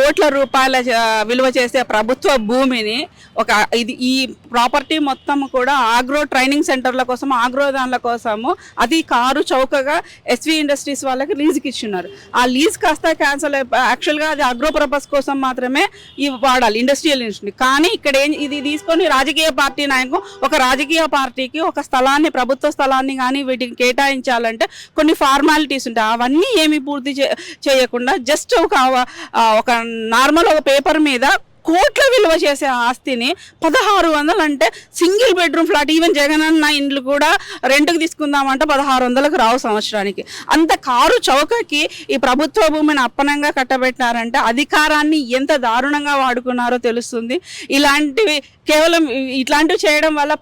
కోట్ల రూపాయల విలువ చేసే ప్రభుత్వ భూమిని ఈ ప్రాపర్టీ మొత్తం కూడా ఆగ్రో ట్రైనింగ్ సెంటర్ల కోసం, ఆగ్రో దానిల కోసము అది కారు చౌకగా ఎస్వి ఇండస్ట్రీస్ వాళ్ళకి లీజ్కి ఇచ్చిన్నారు. ఆ లీజ్ కాస్త క్యాన్సల్ యాక్చువల్గా అది అగ్రో పర్పస్ కోసం మాత్రమే వాడాలి ఇండస్ట్రియల్ ఇండస్ట్రీ. కానీ ఇక్కడ ఇది తీసుకొని రాజకీయ పార్టీ నాయకులు ఒక రాజకీయ పార్టీకి ఒక స్థలాన్ని, ప్రభుత్వ స్థలాన్ని కానీ వీటిని కేటాయించాలంటే కొన్ని ఫార్మాలిటీస్ ఉంటాయి. అవన్నీ ఏమి పూర్తి చేయకుండా జస్ట్ ఒక నార్మల్ ఒక పేపర్ మీద కోట్ల విలువ చేసే ఆస్తిని 1600 అంటే single bedroom flat, even Jagananna ఇండ్లు కూడా రెంట్కి తీసుకుందామంటే 1600కు రావు సంవత్సరానికి. అంత కారు చౌకకి ఈ ప్రభుత్వ భూమిని అప్పనంగా కట్టబెట్టారంటే అధికారాన్ని ఎంత దారుణంగా వాడుకున్నారో తెలుస్తుంది. కేవలం ఇట్లాంటివి చేయడం వల్ల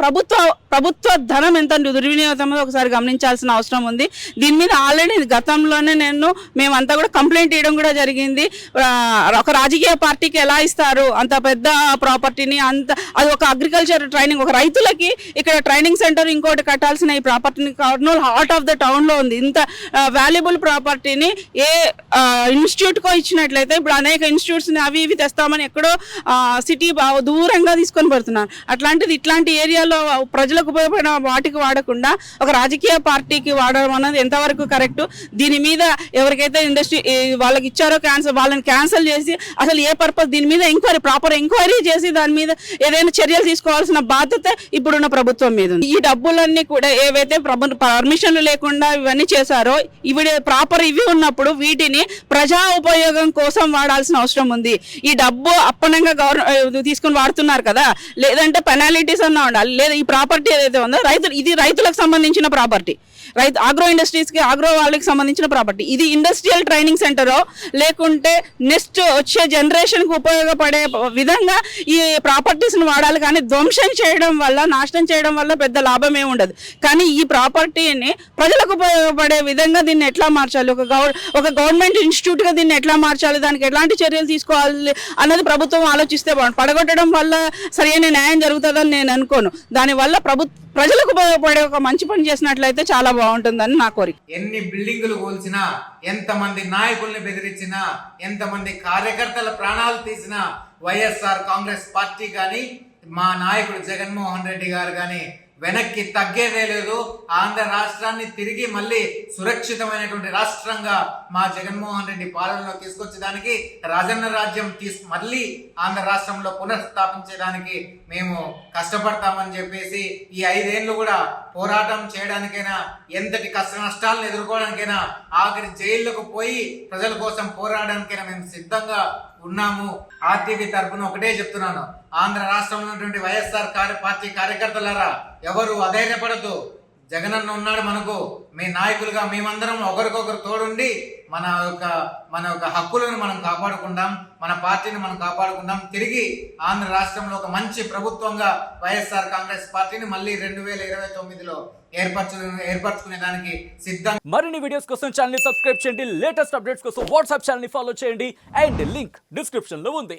ప్రభుత్వ ధనం ఎంత దుర్వినియోగమో ఒకసారి గమనించాల్సిన అవసరం ఉంది. దీని మీద ఆల్రెడీ గతంలోనే మేమంతా కూడా కంప్లైంట్ ఇవ్వడం కూడా జరిగింది. ఒక రాజకీయ పార్టీకి ఎలా ఇస్తారు అంత పెద్ద ప్రాపర్టీని? అది ఒక అగ్రికల్చర్ ట్రైనింగ్, ఒక రైతులకి ఇక్కడ ట్రైనింగ్ సెంటర్ ఇంకోటి కట్టాల్సిన ఈ ప్రాపర్టీని కర్నూలు హార్ట్ ఆఫ్ ద టౌన్లో ఉంది. ఇంత వాల్యుబుల్ ప్రాపర్టీని ఏ ఇన్స్టిట్యూట్కో ఇచ్చినట్లయితే ఇప్పుడు అనేక ఇన్స్టిట్యూట్స్ని అవి ఇవి తెస్తామని ఎక్కడో సిటీ దూరంగా తీసుకొని పడుతున్నారు. అట్లాంటిది ఇట్లాంటి ఏరియాలో ప్రజలకు ఉపయోగపడిన వాటికి వాడకుండా ఒక రాజకీయ పార్టీకి వాడడం అన్నది ఎంతవరకు కరెక్ట్? దీని మీద ఎవరికైతే ఇండస్ట్రీ వాళ్ళకి ఇచ్చారో వాళ్ళని క్యాన్సిల్ చేసి అసలు ఏ పర్పస్, దీని మీద ప్రాపర్ ఎంక్వైరీ చేసి దాని మీద ఏదైనా చర్యలు తీసుకోవాల్సిన బాధ్యత ఇప్పుడున్న ప్రభుత్వం మీద ఉంది. ఈ డబ్బులన్నీ కూడా ఏవైతే పర్మిషన్లు లేకుండా ఇవన్నీ చేశారో ప్రాపర్ ఇవి ఉన్నప్పుడు వీటిని ప్రజా ఉపయోగం కోసం వాడాల్సిన అవసరం ఉంది. ఈ డబ్బు అప్పనంగా తీసుకుని వాడుతున్నారు కదా, లేదంటే పెనాలిటీస్ అన్నా ఉండాలి. లేదా ఈ ప్రాపర్టీ ఏదైతే ఉందో ఇది రైతులకు సంబంధించిన ప్రాపర్టీ, ఆగ్రో ఇండస్ట్రీస్కి ఆగ్రో వాళ్ళకి సంబంధించిన ప్రాపర్టీ. ఇది ఇండస్ట్రియల్ ట్రైనింగ్ సెంటరో లేకుంటే నెక్స్ట్ వచ్చే జనరేషన్కి ఉపయోగపడే విధంగా ఈ ప్రాపర్టీస్ని వాడాలి. కానీ ధ్వంసం చేయడం వల్ల, నాశనం చేయడం వల్ల పెద్ద లాభం ఏమి ఉండదు. కానీ ఈ ప్రాపర్టీని ప్రజలకు ఉపయోగపడే విధంగా దీన్ని ఎట్లా మార్చాలి, ఒక గవర్నమెంట్ ఇన్స్టిట్యూట్గా దీన్ని ఎట్లా మార్చాలి, దానికి ఎలాంటి చర్యలు తీసుకోవాలి అన్నది ప్రభుత్వం ఆలోచిస్తే బాగుంది. పడగొట్టడం వల్ల సరైన న్యాయం జరుగుతుందని నేను అనుకోను. దానివల్ల ప్రజలకు ఉపయోగపడే ఒక మంచి పని చేసినట్లయితే చాలా బాగుంటుందని నా కోరిక. ఎన్ని బిల్డింగులు కూల్చినా, ఎంతమంది నాయకుల్ని బెదిరించినా, ఎంతమంది కార్యకర్తల ప్రాణాలు తీసినా వైఎస్ఆర్ కాంగ్రెస్ పార్టీ కానీ మా నాయకుడు జగన్మోహన్ రెడ్డి గారు కానీ వెనక్కి తగ్గేదే లేదు. ఆంధ్ర రాష్ట్రాన్ని తిరిగి మళ్ళీ సురక్షితమైనటువంటి రాష్ట్రంగా మా జగన్మోహన్ రెడ్డి పాలనలో తీసుకొచ్చేదానికి, రాజన్న రాజ్యం మళ్ళీ ఆంధ్ర రాష్ట్రంలో పునఃస్థాపించేదానికి మేము కష్టపడతామని చెప్పేసి ఈ 5 ఏళ్ళు కూడా పోరాటం చేయడానికైనా, ఎంతటి కష్ట నష్టాలను ఎదుర్కోవడానికైనా, ఆఖరి జైళ్లకు పోయి ప్రజల కోసం పోరాడడానికైనా మేము సిద్ధంగా ఉన్నాము. ఆర్టీవీ తరఫున ఒకటే చెప్తున్నాను, ఆంధ్ర రాష్ట్రంలో ఉన్నటువంటి వైఎస్ఆర్ పార్టీ కార్యకర్తలారా ఎవరు అధైర్యపడద్దు. జగనన్న ఉన్నాడు మనకు. మీ నాయకులుగా మేమందరం ఒకరికొకరు తోడుండి మన యొక్క హక్కులను మనం కాపాడుకుందాం, మన పార్టీని మనం కాపాడుకుందాం. తిరిగి ఆంధ్ర రాష్ట్రంలో ఒక మంచి ప్రభుత్వంగా వైఎస్ఆర్ కాంగ్రెస్ పార్టీని మళ్ళీ 2029లో ఏర్పరచుకునే దానికి సిద్ధం. మరిన్ని వీడియోస్ కోసం ఛానల్ ని సబ్స్క్రైబ్ చేయండి. లేటెస్ట్ అప్డేట్స్ కోసం వాట్సాప్ ఛానల్ ని ఫాలో చేయండి. అండ్ లింక్ డిస్క్రిప్షన్ లో ఉంది.